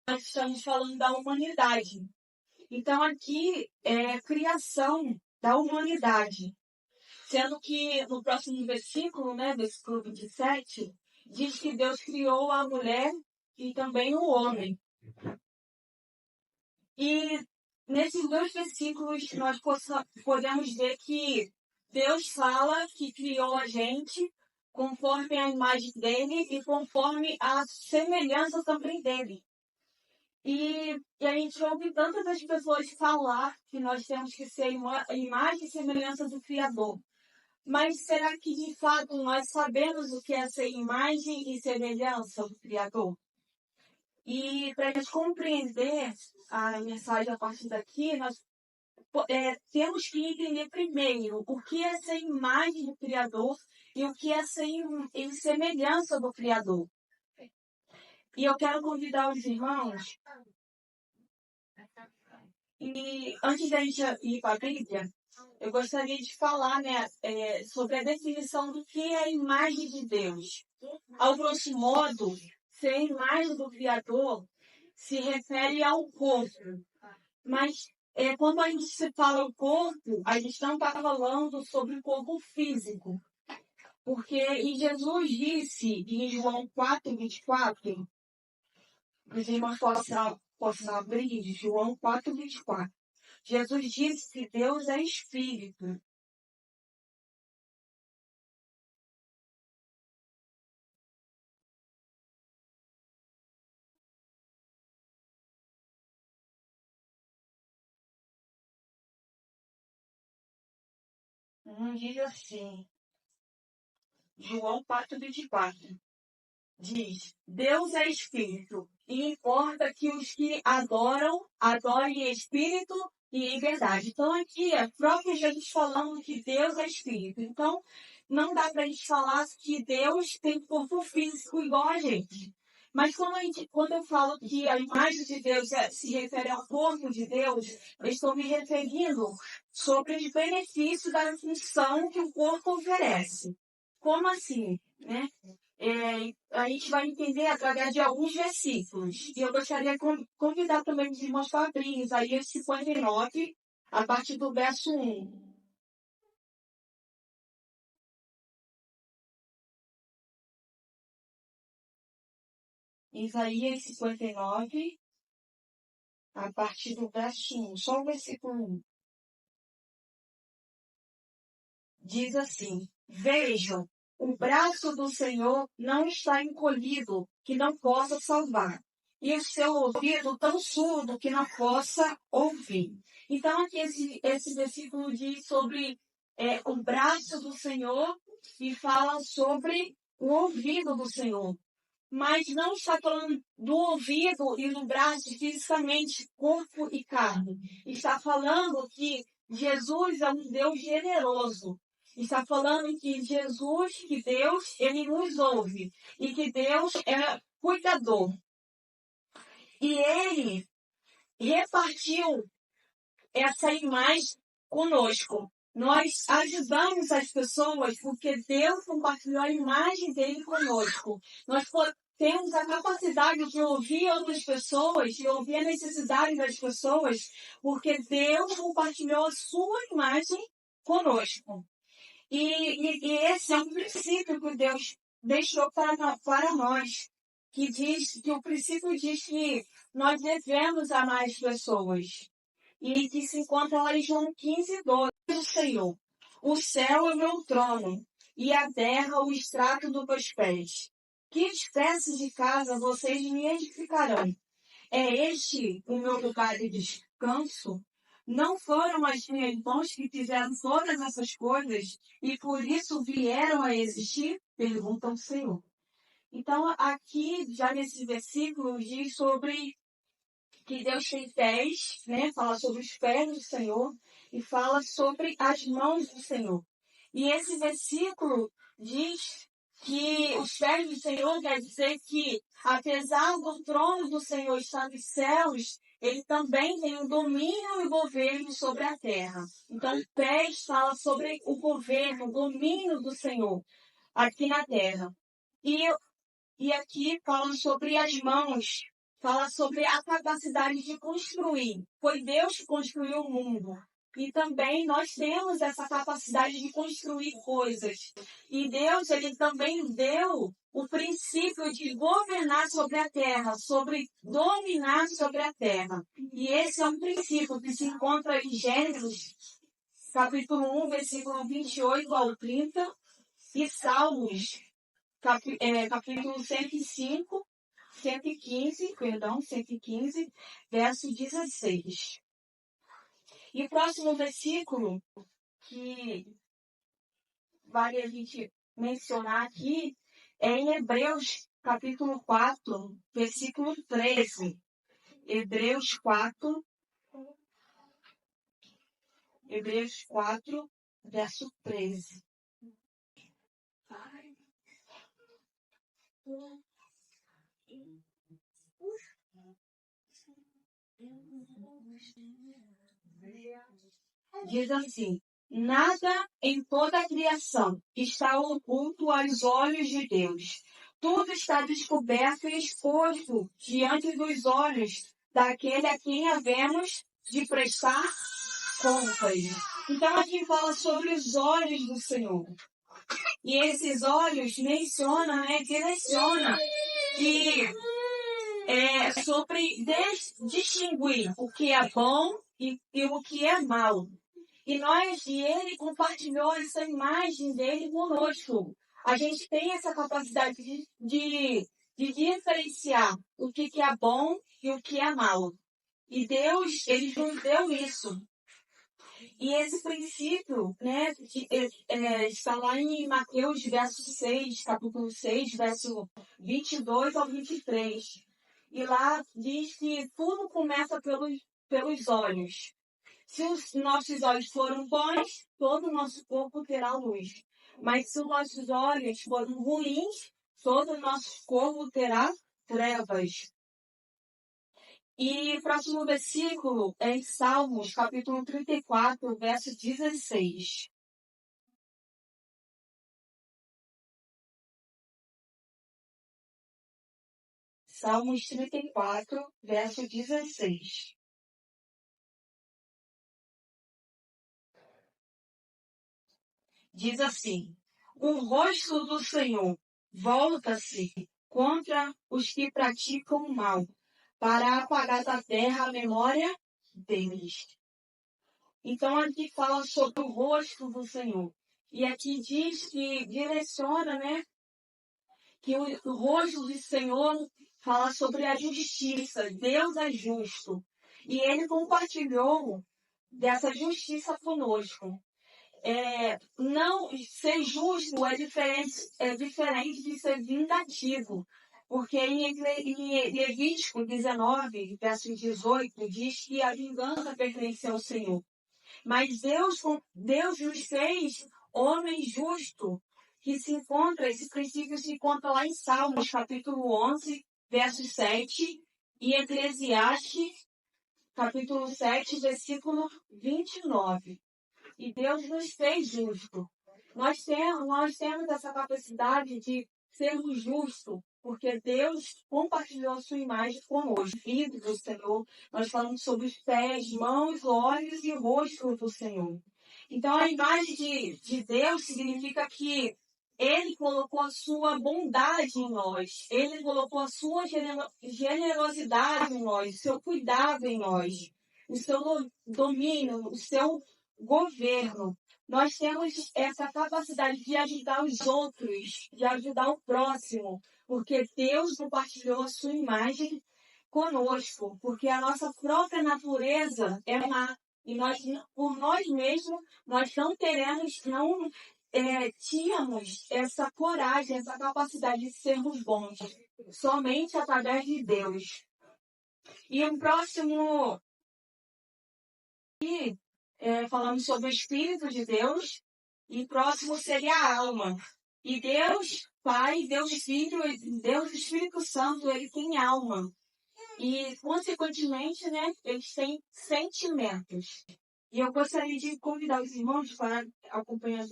nós estamos falando da humanidade. Então, aqui é a criação da humanidade. Sendo que no próximo versículo, versículo 27, diz que Deus criou a mulher e também o homem. E nesses dois versículos nós podemos ver que Deus fala que criou a gente conforme a imagem dele e conforme a semelhança também dele. E a gente ouve tantas das pessoas falar que nós temos que ser a imagem e semelhança do Criador. Mas será que de fato nós sabemos o que é ser imagem e semelhança do Criador? E para a gente compreender a mensagem a partir daqui, nós temos que entender primeiro o que é ser imagem do Criador e o que é ser em semelhança do Criador. E eu quero convidar os irmãos, e antes da gente ir para a Bíblia, eu gostaria de falar sobre a definição do que é a imagem de Deus. Ao grosso modo, ser a imagem do Criador se refere ao corpo. Mas quando a gente se fala o corpo, a gente não está falando sobre o corpo físico. Porque Jesus disse em João 4:24, os irmãos possam abrir, João 4:24. Jesus disse que Deus é Espírito. Diz assim, João 4:24. Diz, Deus é Espírito, e importa que os que adoram, adorem em Espírito e em verdade. Então, aqui é próprio Jesus falando que Deus é Espírito. Então, não dá para a gente falar que Deus tem corpo físico igual a gente. Mas quando eu falo que a imagem de Deus se refere ao corpo de Deus, eu estou me referindo sobre os benefícios da função que o corpo oferece. Como assim, a gente vai entender através de alguns versículos. E eu gostaria de convidar também os irmãos para abrir Isaías 59, a partir do verso 1. Isaías 59, a partir do verso 1, só o versículo 1. Diz assim, vejam, o braço do Senhor não está encolhido, que não possa salvar, e o seu ouvido tão surdo que não possa ouvir. Então, aqui esse versículo diz sobre o braço do Senhor e fala sobre o ouvido do Senhor. Mas não está falando do ouvido e do braço fisicamente, corpo e carne. Está falando que Jesus é um Deus generoso. Está falando que Jesus, que Deus, ele nos ouve. E que Deus é cuidador. E ele repartiu essa imagem conosco. Nós ajudamos as pessoas porque Deus compartilhou a imagem dele conosco. Nós temos a capacidade de ouvir outras pessoas, de ouvir a necessidade das pessoas, porque Deus compartilhou a sua imagem conosco. E esse é um princípio que Deus deixou para nós, que o princípio diz que nós devemos amar as pessoas. E que se encontra lá em João 15:12, o Senhor. O céu é o meu trono, e a terra o estrato dos meus pés. Que espécie de casa vocês me edificarão? É este o meu lugar de descanso? Não foram as minhas mãos que fizeram todas essas coisas, e por isso vieram a existir? Pergunta o Senhor. Então, aqui, já nesse versículo, diz sobre que Deus tem pés, fala sobre os pés do Senhor e fala sobre as mãos do Senhor. E esse versículo diz que os pés do Senhor quer dizer que, apesar do trono do Senhor estar nos céus, ele também tem o domínio e governo sobre a terra. Então, pés fala sobre o governo, o domínio do Senhor aqui na terra. E aqui fala sobre as mãos, fala sobre a capacidade de construir. Foi Deus que construiu o mundo. E também nós temos essa capacidade de construir coisas. E Deus, ele também deu o princípio de governar sobre a terra, sobre dominar sobre a terra. E esse é um princípio que se encontra em Gênesis, capítulo 1, versículo 28 ao 30, e Salmos, capítulo 105, 115, verso 16. E o próximo versículo que vale a gente mencionar aqui é em Hebreus, capítulo 4, versículo 13. Hebreus 4, verso 13. Diz assim: nada em toda a criação está oculto aos olhos de Deus. Tudo está descoberto e exposto diante dos olhos daquele a quem havemos de prestar contas. Então aqui fala sobre os olhos do Senhor. E esses olhos menciona, direciona que é sobre distinguir o que é bom e o que é mal. E ele compartilhou essa imagem dele conosco. A gente tem essa capacidade de diferenciar o que é bom e o que é mal. E Deus, ele nos deu isso. E esse princípio, está lá em Mateus, capítulo 6, verso 22 ao 23. E lá diz que tudo começa pelos olhos. Se os nossos olhos forem bons, todo o nosso corpo terá luz. Mas se os nossos olhos forem ruins, todo o nosso corpo terá trevas. E o próximo versículo é em Salmos, capítulo 34, verso 16. Salmos 34, verso 16. Diz assim: o rosto do Senhor volta-se contra os que praticam o mal, para apagar da terra a memória deles. Então aqui fala sobre o rosto do Senhor. E aqui diz que direciona, que o rosto do Senhor fala sobre a justiça. Deus é justo. E ele compartilhou dessa justiça conosco. Não ser justo é diferente de ser vingativo. Porque em Levítico 19, verso 18, diz que a vingança pertence ao Senhor. Mas Deus nos fez homem justo, esse princípio se encontra lá em Salmos, capítulo 11, verso 7, e Eclesiastes, capítulo 7, versículo 29. E Deus nos fez justo. Nós temos essa capacidade de sermos justos, porque Deus compartilhou a sua imagem conosco. Filho do Senhor, nós falamos sobre os pés, mãos, olhos e rosto do Senhor. Então, a imagem de Deus significa que Ele colocou a sua bondade em nós. Ele colocou a sua generosidade em nós, o seu cuidado em nós, o seu domínio, o seu governo. Nós temos essa capacidade de ajudar os outros, de ajudar o próximo, porque Deus compartilhou a sua imagem conosco, porque a nossa própria natureza é má. E nós, por nós mesmos, nós tínhamos essa coragem, essa capacidade de sermos bons, somente através de Deus. E o próximo, falamos sobre o Espírito de Deus, e próximo seria a alma. E Deus Pai, Deus Filho, Deus Espírito Santo, ele tem alma. E, consequentemente, eles têm sentimentos. E eu gostaria de convidar os irmãos para acompanhar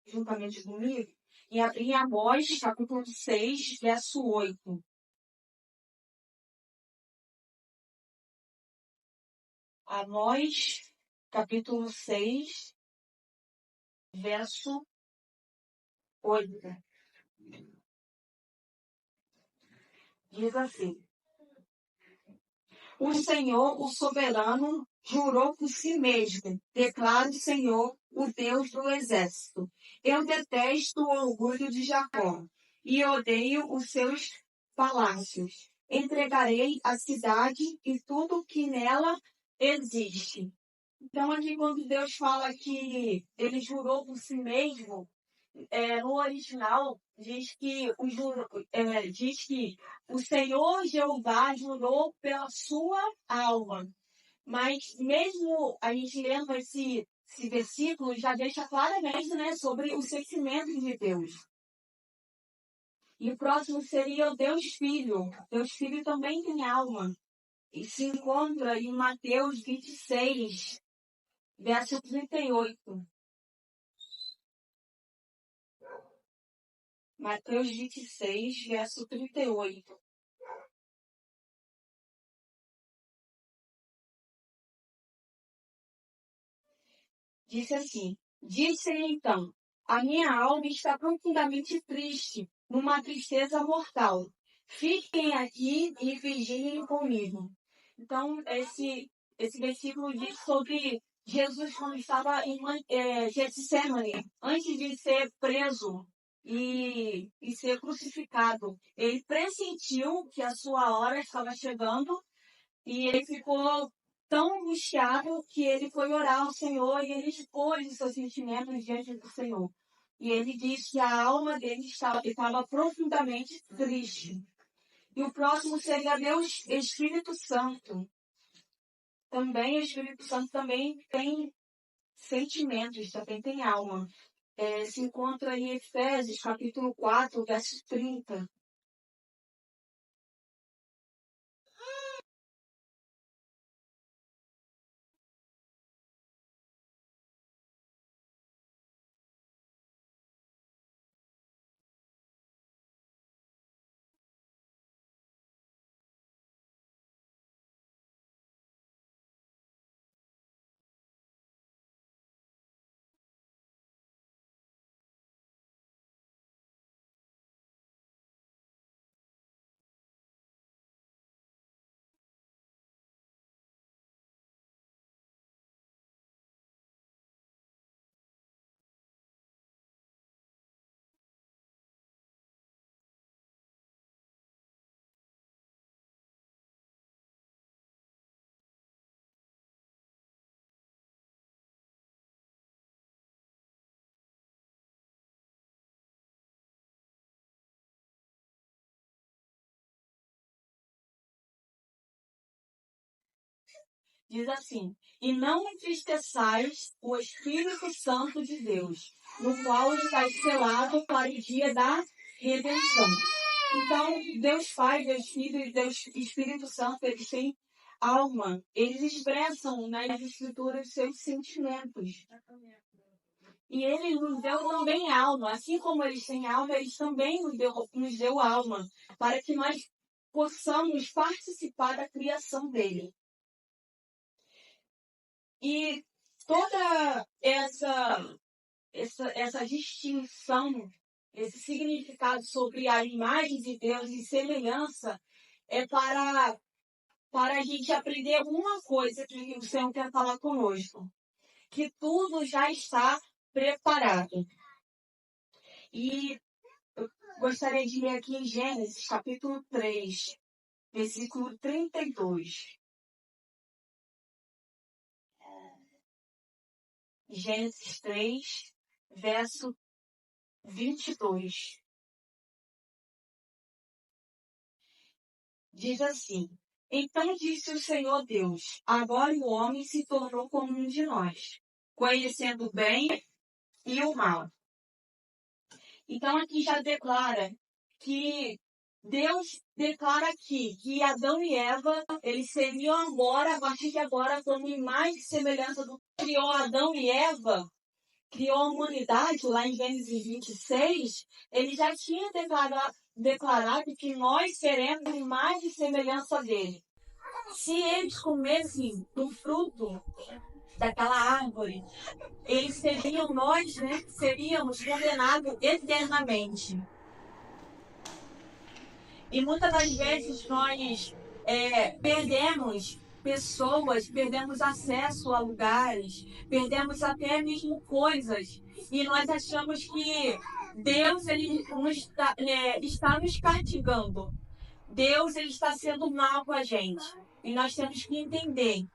juntamente comigo em Amós, capítulo 6, verso 8. Amós, capítulo 6, verso 8. Diz assim: o Senhor, o soberano, jurou por si mesmo, declara o Senhor, o Deus do exército. Eu detesto o orgulho de Jacó e odeio os seus palácios. Entregarei a cidade e tudo que nela existe. Então, aqui quando Deus fala que ele jurou por si mesmo, no original diz que o Senhor Jeová jurou pela sua alma. Mas mesmo a gente lendo esse versículo, já deixa claramente, né, sobre o sentimento de Deus. E o próximo seria o Deus Filho. Deus Filho também tem alma. E se encontra em Mateus 26, verso 38. Mateus 26, verso 38. Disse assim: disse-lhe então, a minha alma está profundamente triste, numa tristeza mortal. Fiquem aqui e vigiem comigo. Então, esse versículo diz sobre Jesus quando estava em Getsemane, antes de ser preso e ser crucificado. Ele pressentiu que a sua hora estava chegando e ele ficou tão angustiado que ele foi orar ao Senhor e ele expôs os seus sentimentos diante do Senhor. E ele disse que a alma dele estava profundamente triste. E o próximo seria Deus Espírito Santo. Também o Espírito Santo também tem sentimentos, também tem alma. Se encontra em Efésios, capítulo 4, verso 30. Diz assim: e não entristeçais o Espírito Santo de Deus, no qual está selado para o dia da redenção. Então, Deus Pai, Deus Filho e Deus Espírito Santo, eles têm alma. Eles expressam nas Escrituras seus sentimentos. E Ele nos deu também alma. Assim como eles têm alma, eles também nos deu alma, para que nós possamos participar da criação dele. E toda essa distinção, esse significado sobre a imagem de Deus e semelhança é para a gente aprender uma coisa que o Senhor quer falar conosco. Que tudo já está preparado. E eu gostaria de ler aqui em Gênesis, capítulo 3, versículo 32. Gênesis 3, verso 22. Diz assim: então disse o Senhor Deus, agora o homem se tornou como um de nós, conhecendo o bem e o mal. Então aqui já declara que Deus declara aqui que Adão e Eva, eles seriam agora, a partir de agora, como imagem e semelhança do que criou Adão e Eva, criou a humanidade, lá em Gênesis 26, ele já tinha declarado que nós seremos imagem e semelhança dele. Se eles comessem do fruto daquela árvore, eles seriam, nós, né, seríamos condenados eternamente. E muitas das vezes nós perdemos pessoas, perdemos acesso a lugares, perdemos até mesmo coisas. E nós achamos que Deus ele está nos castigando. Deus ele está sendo mal com a gente. E nós temos que entender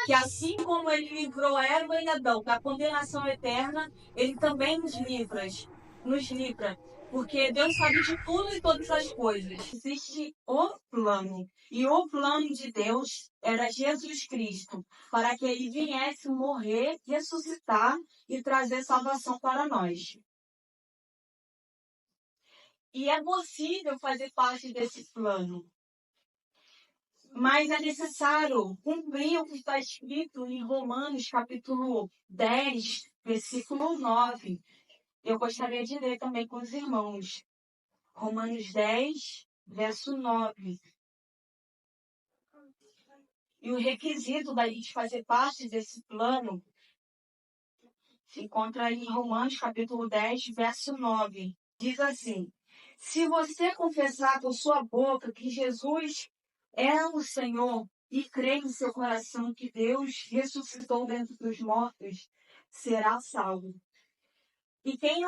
que assim como ele livrou Eva e Adão da condenação eterna, ele também nos livra, porque Deus sabe de tudo e todas as coisas. Existe o plano, e o plano de Deus era Jesus Cristo, para que ele viesse morrer, ressuscitar e trazer salvação para nós. E é possível fazer parte desse plano. Mas é necessário cumprir o que está escrito em Romanos, capítulo 10, versículo 9. Eu gostaria de ler também com os irmãos. Romanos 10, verso 9. E o requisito da gente fazer parte desse plano se encontra em Romanos, capítulo 10, verso 9. Diz assim: se você confessar com sua boca que Jesus é o Senhor e crer em seu coração que Deus ressuscitou dentre dos mortos, será salvo. E quem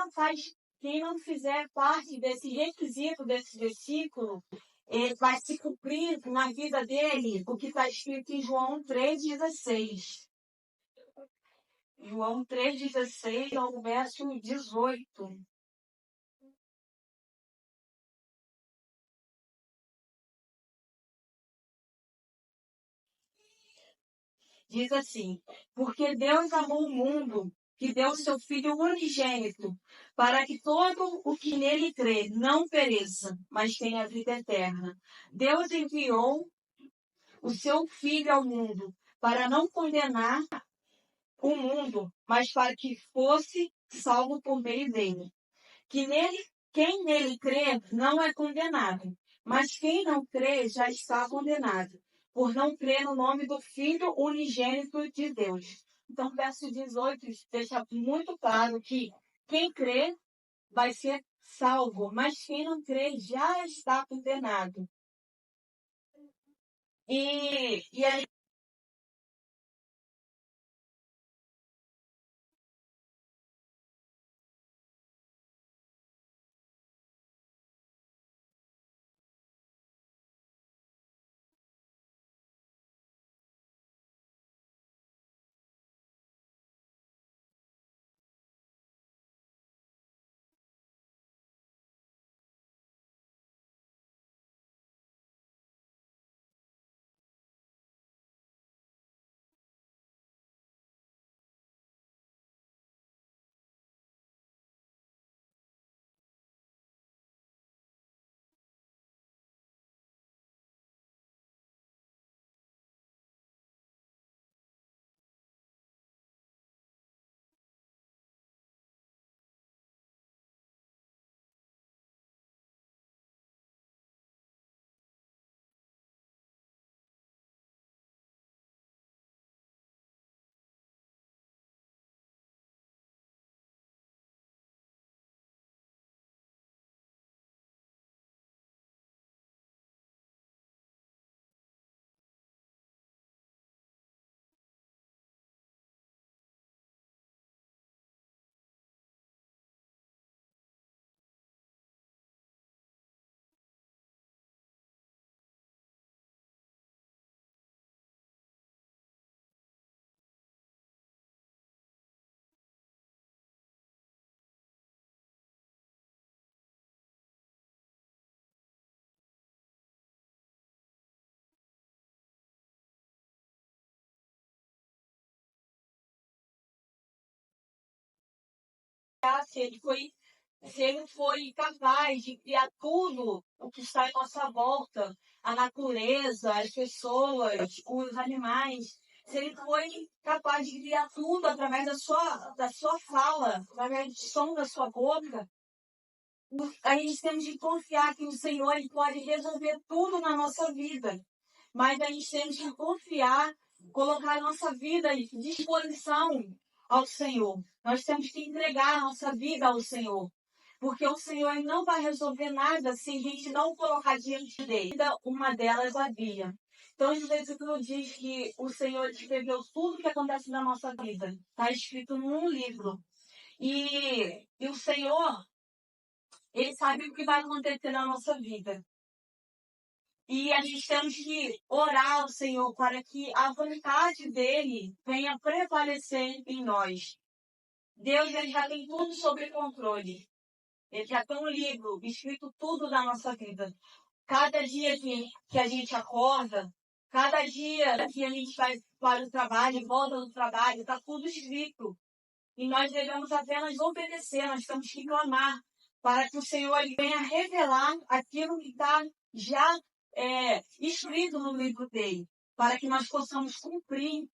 não fizer parte desse requisito, desse versículo, vai se cumprir na vida dele o que está escrito em João 3,16. João 3,16 ao verso 18. Diz assim: porque Deus amou o mundo, que deu seu Filho unigênito, para que todo o que nele crê não pereça, mas tenha vida eterna. Deus enviou o seu Filho ao mundo para não condenar o mundo, mas para que fosse salvo por meio dele. Quem nele crê não é condenado, mas quem não crê já está condenado, por não crer no nome do Filho unigênito de Deus. Então, o verso 18 deixa muito claro que quem crê vai ser salvo, mas quem não crê já está condenado. E aí, se ele foi capaz de criar tudo o que está em nossa volta, a natureza, as pessoas, os animais, se ele foi capaz de criar tudo através da sua fala, através do som da sua boca, a gente temos que confiar que o Senhor ele pode resolver tudo na nossa vida. mas a gente tem que confiar, colocar a nossa vida à disposição ao Senhor. Nós temos que entregar a nossa vida ao Senhor. Porque o Senhor não vai resolver nada se a gente não colocar diante dele. Uma delas havia. Então, o versículo diz que o Senhor escreveu tudo o que acontece na nossa vida. Está escrito num livro. E o Senhor, Ele sabe o que vai acontecer na nossa vida. E a gente temos que orar ao Senhor para que a vontade dEle venha prevalecer em nós. Deus, Ele já tem tudo sob controle. Ele já tem um livro escrito tudo da nossa vida. Cada dia que a gente acorda, cada dia que a gente vai para o trabalho, volta do trabalho, está tudo escrito. E nós devemos apenas obedecer, nós temos que clamar para que o Senhor ele venha revelar aquilo que está já escrito no livro dele, para que nós possamos cumprir